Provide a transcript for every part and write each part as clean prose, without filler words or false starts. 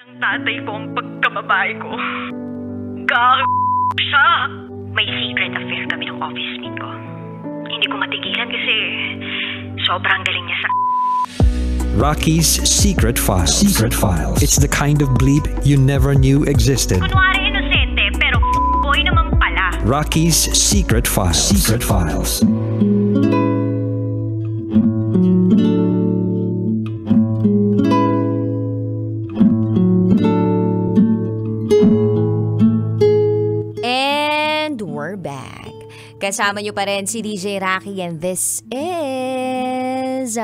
Tatay ko ang pagkababae ko. Siya. May secret affair kami ng office mate ko. Hindi ko matigilan kasi sobrang galing niya sa... Rocky's Secret Files. Secret Files. It's the kind of bleep you never knew existed. Kunwari inosente, pero boy naman pala. Rocky's Secret Files. Secret Files. And we're back. Kasama nyo pa rin si DJ Rocky and this is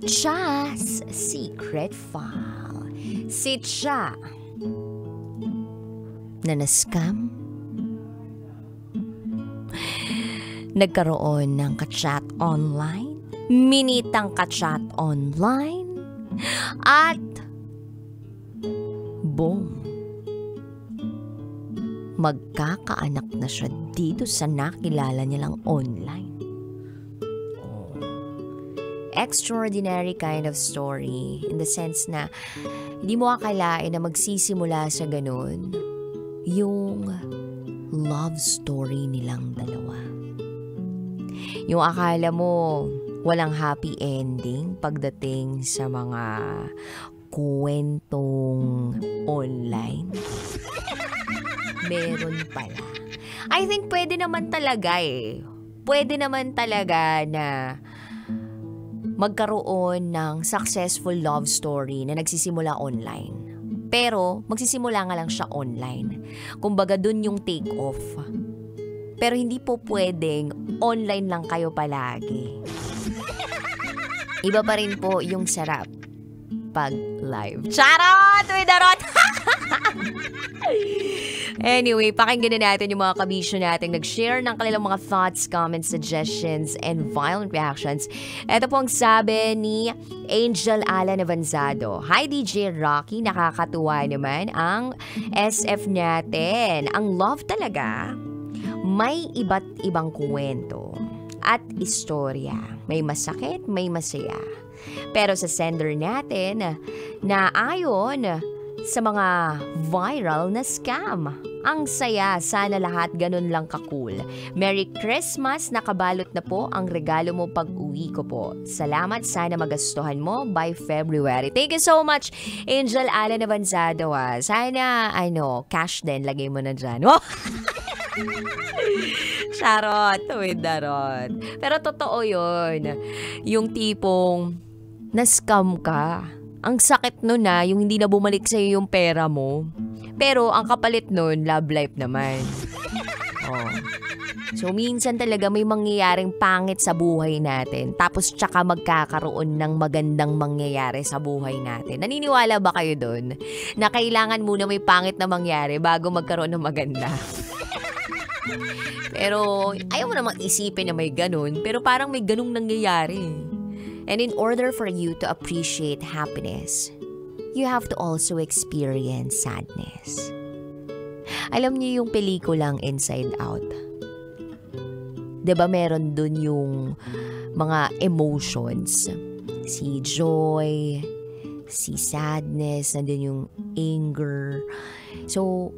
Cha's Secret File. Si Cha na na-scam, nagkaroon ng ka-chat online, minitang ka-chat online, at boom, magkakaanak na siya dito sa nakilala niya lang online. Extraordinary kind of story in the sense na hindi mo akalain na magsisimula sa ganun yung love story nilang dalawa. Yung akala mo walang happy ending pagdating sa mga kwentong online. Meron pala. I think pwede naman talaga Pwede naman talaga na magkaroon ng successful love story na nagsisimula online. Pero magsisimula nga lang siya online. Kumbaga dun yung take off. Pero hindi po pwedeng online lang kayo palagi. Iba pa rin po yung sarap pag live. Charot! Widarot! Anyway, pakinggan na natin yung mga kabisyo natin nag-share ng kanilang mga thoughts, comments, suggestions, and violent reactions. Ito po ang sabi ni Angel Alan Avanzado. Hi DJ Rocky, nakakatuwa naman ang SF natin. Ang love talaga, may iba't ibang kwento at istorya. May masakit, may masaya. Pero sa sender natin, na ayon sa mga viral na scam. Ang saya, sana lahat ganun lang ka-cool. Merry Christmas, nakabalot na po ang regalo mo pag-uwi ko po. Salamat, sana magastuhan mo by February. Thank you so much, Angel Alan Avanzado. Sana, cash din, lagay mo na dyan. Oh! Charot, with darot. Pero totoo yun. Yung tipong na-scam ka. Ang sakit nun yung hindi na bumalik sa'yo yung pera mo. Pero ang kapalit nun, love life naman. Oh. So minsan talaga may mangyayaring pangit sa buhay natin. Tapos tsaka magkakaroon ng magandang mangyayari sa buhay natin. Naniniwala ba kayo dun? Na kailangan muna may pangit na mangyari bago magkaroon ng maganda. Pero ayaw mo namang isipin na may ganun. Pero parang may ganung nangyayari. And in order for you to appreciate happiness, you have to also experience sadness. Alam niyo yung pelikulang Inside Out? 'Di ba meron dun yung mga emotions? Si joy, si sadness, nandun yung anger. So,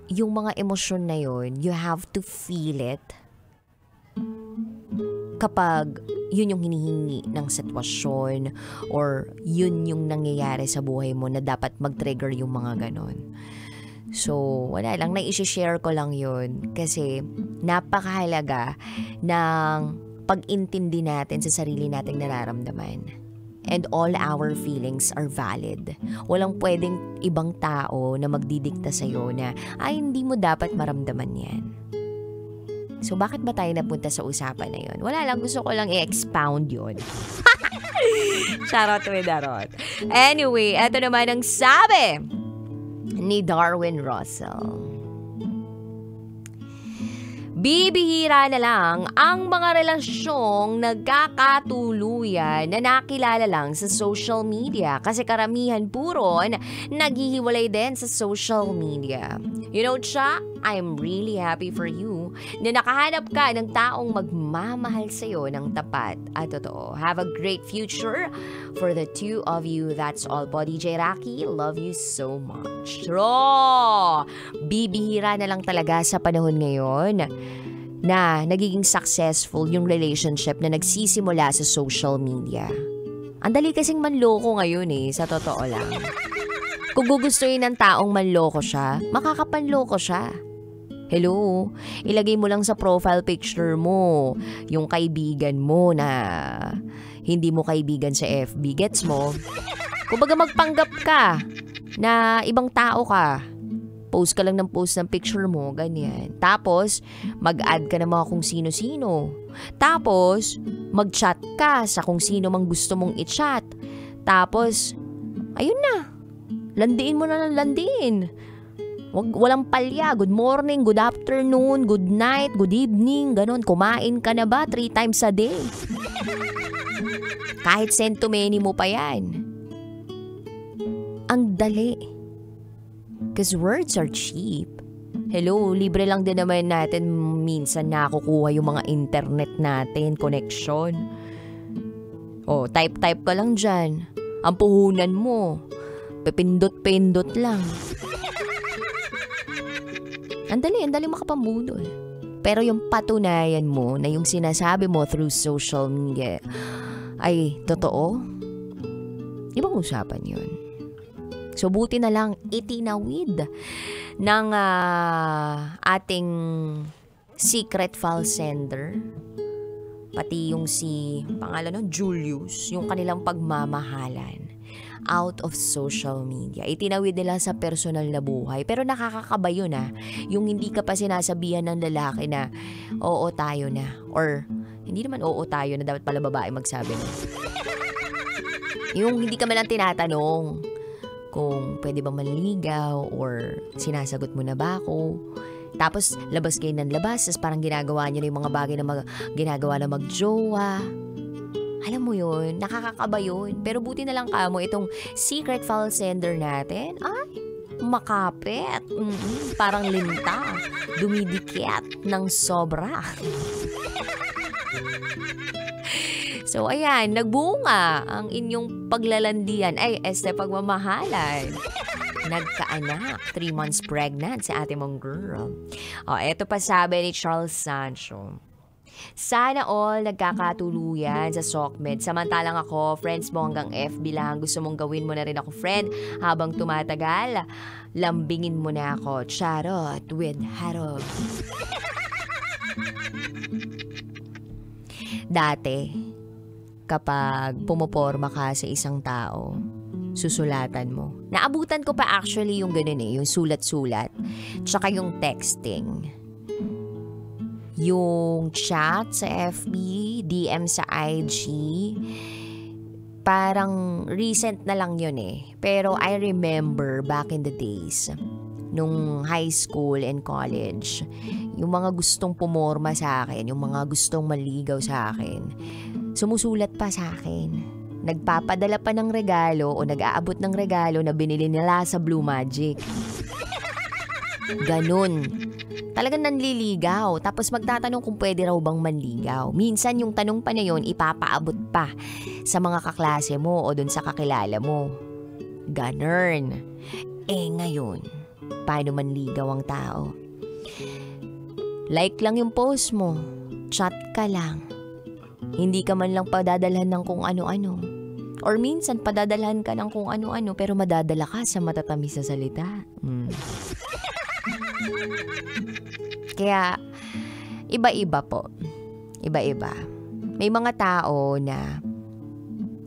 yung mga emosyon na yun, you have to feel it kapag yun yung hinihingi ng sitwasyon or yun yung nangyayari sa buhay mo na dapat mag-trigger yung mga ganon. So, wala lang, na-i-share ko lang yun kasi napakahalaga ng pag-intindi natin sa sarili nating nararamdaman. And all our feelings are valid. Walang pwedeng ibang tao na magdidikta sa'yo na, hindi mo dapat maramdaman yan. So, bakit ba tayo napunta sa usapan na yun? Wala lang, gusto ko lang i-expound yun. Charot with darot. Anyway, eto naman ang sabi ni Darwin Russell. Bibihira na lang ang mga relasyong nagkakatuluyan na nakilala lang sa social media kasi karamihan puro naghihiwalay din sa social media. You know, Cha, I'm really happy for you na nakahanap ka ng taong magmamahal sa'yo ng tapat at totoo. Have a great future for the two of you. That's all po, DJ Rocky. Love you so much. Bibihira na lang talaga sa panahon ngayon na nagiging successful yung relationship na nagsisimula sa social media. Ang dali kasing manloko ngayon sa totoo lang. Kung gugustuhin ng taong manloko siya, makakapanloko siya. Hello, ilagay mo lang sa profile picture mo yung kaibigan mo na hindi mo kaibigan sa FB. Gets mo? Kumbaga magpanggap ka na ibang tao ka. Post ka lang ng post ng picture mo, ganyan. Tapos, mag-add ka ng mga kung sino-sino. Tapos, mag-chat ka sa kung sino mang gusto mong i-chat. Tapos, ayun na. Landiin mo na ng landiin. Walang palya. Good morning, good afternoon, good night, good evening, ganun. Kumain ka na ba 3 times a day? Kahit send to many mo pa yan. Ang dali. Because words are cheap. Hello, libre lang din naman natin minsan nakukuha yung mga internet natin, connection. O, type-type ka lang dyan. Ang puhunan mo, pipindot-pindot lang. Ang dali makapambudol. Pero yung patunayan mo na yung sinasabi mo through social media ay totoo, ibang usapan yun. So, buti na lang itinawid ng ating secret file sender. Pati yung pangalan nun, Julius, yung kanilang pagmamahalan out of social media. Itinawid nila sa personal na buhay. Pero nakakakaba yun yung hindi ka pa sinasabihan ng lalaki na, oo tayo na. Or, hindi naman oo tayo na dapat pala babae magsabi na. Yung hindi ka man lang tinatanong kung pwede ba manligaw or sinasagot mo na ba ako. Tapos, labas kayo ng labas. Tapos parang ginagawa niyo na yung mga bagay na ginagawa na magjowa. Alam mo yun, nakakakaba yun. Pero buti na lang kamo itong secret file sender natin. Ay, makapit. Parang linta. Dumidikit ng sobra. So, ayan, nagbunga ang inyong paglalandian. Pagmamahalan. Nagkaanak. 3 months pregnant sa ate mong girl. Eto pa sabi ni Charles Sancho. Sana all nagkakatuluyan sa SOCMED. Samantalang ako, friends mo hanggang FB lang. Gusto mong gawin mo na rin ako, friend. Habang tumatagal, lambingin mo na ako. Charot with harot. Dati, kapag pumoporma ka sa isang tao, susulatan mo. Naabutan ko pa actually yung ganun yung sulat-sulat. Tsaka yung texting. Yung chat sa FB, DM sa IG, parang recent na lang yun Pero I remember back in the days, nung high school and college, yung mga gustong pumorma sa akin, yung mga gustong maligaw sa akin, sumusulat pa sa akin. Nagpapadala pa ng regalo o nag-aabot ng regalo na binili nila sa Blue Magic. Ganun. Talagang nanliligaw. Tapos magtatanong kung pwede raw bang manligaw. Minsan yung tanong pa na yun, ipapaabot pa sa mga kaklase mo o dun sa kakilala mo. Ganun. Ngayon, paano manligaw ang tao? Like lang yung post mo. Chat ka lang. Hindi ka man lang padadalhan ng kung ano-ano. Or minsan padadalhan ka ng kung ano-ano pero madadala ka sa matatamis na salita. Kaya, iba-iba po. Iba-iba. May mga tao na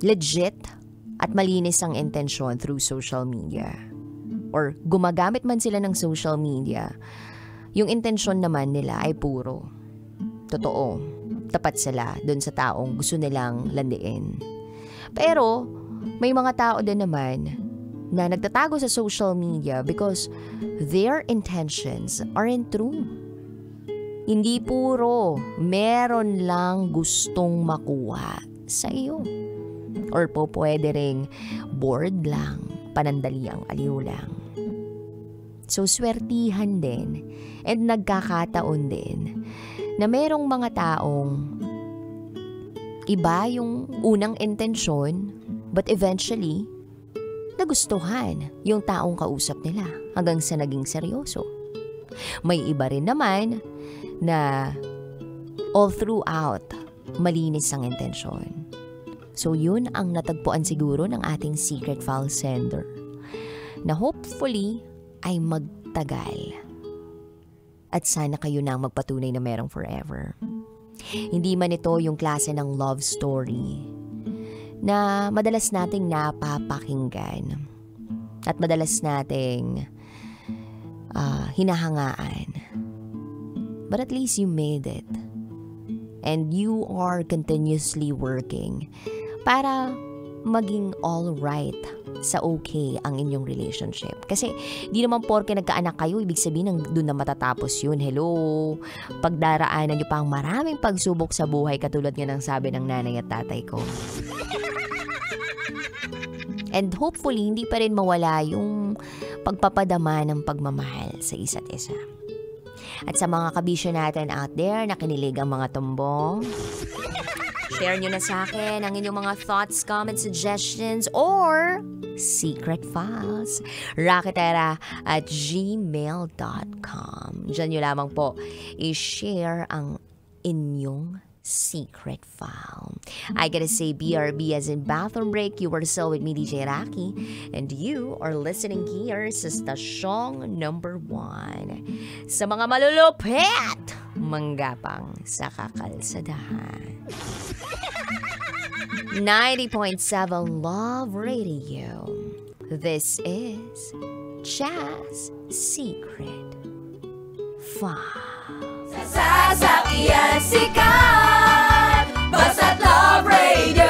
legit at malinis ang intensyon through social media. Or gumagamit man sila ng social media, yung intensyon naman nila ay puro. Totoo. Tapat sila dun sa taong gusto nilang landiin. Pero, may mga tao din naman na nagtatago sa social media because their intentions aren't true. Hindi puro, meron lang gustong makuha sa iyo. Or po pwede ring bored lang, panandaliang aliw lang. So swertihan din and nagkakataon din na merong mga taong iba yung unang intensyon but eventually nagustuhan yung taong kausap nila hanggang sa naging seryoso. May iba rin naman na all throughout malinis ang intensyon. So yun ang natagpuan siguro ng ating secret file sender na hopefully ay magtagal. At sana kayo na ang magpatunay na merong forever. Hindi man ito yung klase ng love story na madalas nating napapakinggan at madalas nating hinahangaan. But at least you made it. And you are continuously working para maging all right sa okay ang inyong relationship. Kasi di naman porke nagkaanak kayo, ibig sabihin doon na matatapos yun. Hello? Pagdaraanan nyo pa ang maraming pagsubok sa buhay katulad nga ng sabi ng nanay at tatay ko. And hopefully, hindi pa rin mawala yung pagpapadama ng pagmamahal sa isa't isa. At sa mga kabisyo natin out there na kinilig ang mga tumbong, share nyo na sa akin ang inyong mga thoughts, comments, suggestions, or secret files. Raketera@gmail.com. Diyan nyo lamang po i-share ang inyong secret file. I gotta say BRB as in bathroom break. You were still with me, DJ Rocky, and you are listening here sa stasyong number 1 sa mga malulupit manggapang sa kakalsadahan. 90.7 Love Radio. This is Jazz Secret File. Sasakyan sikat, basta't Love Radio.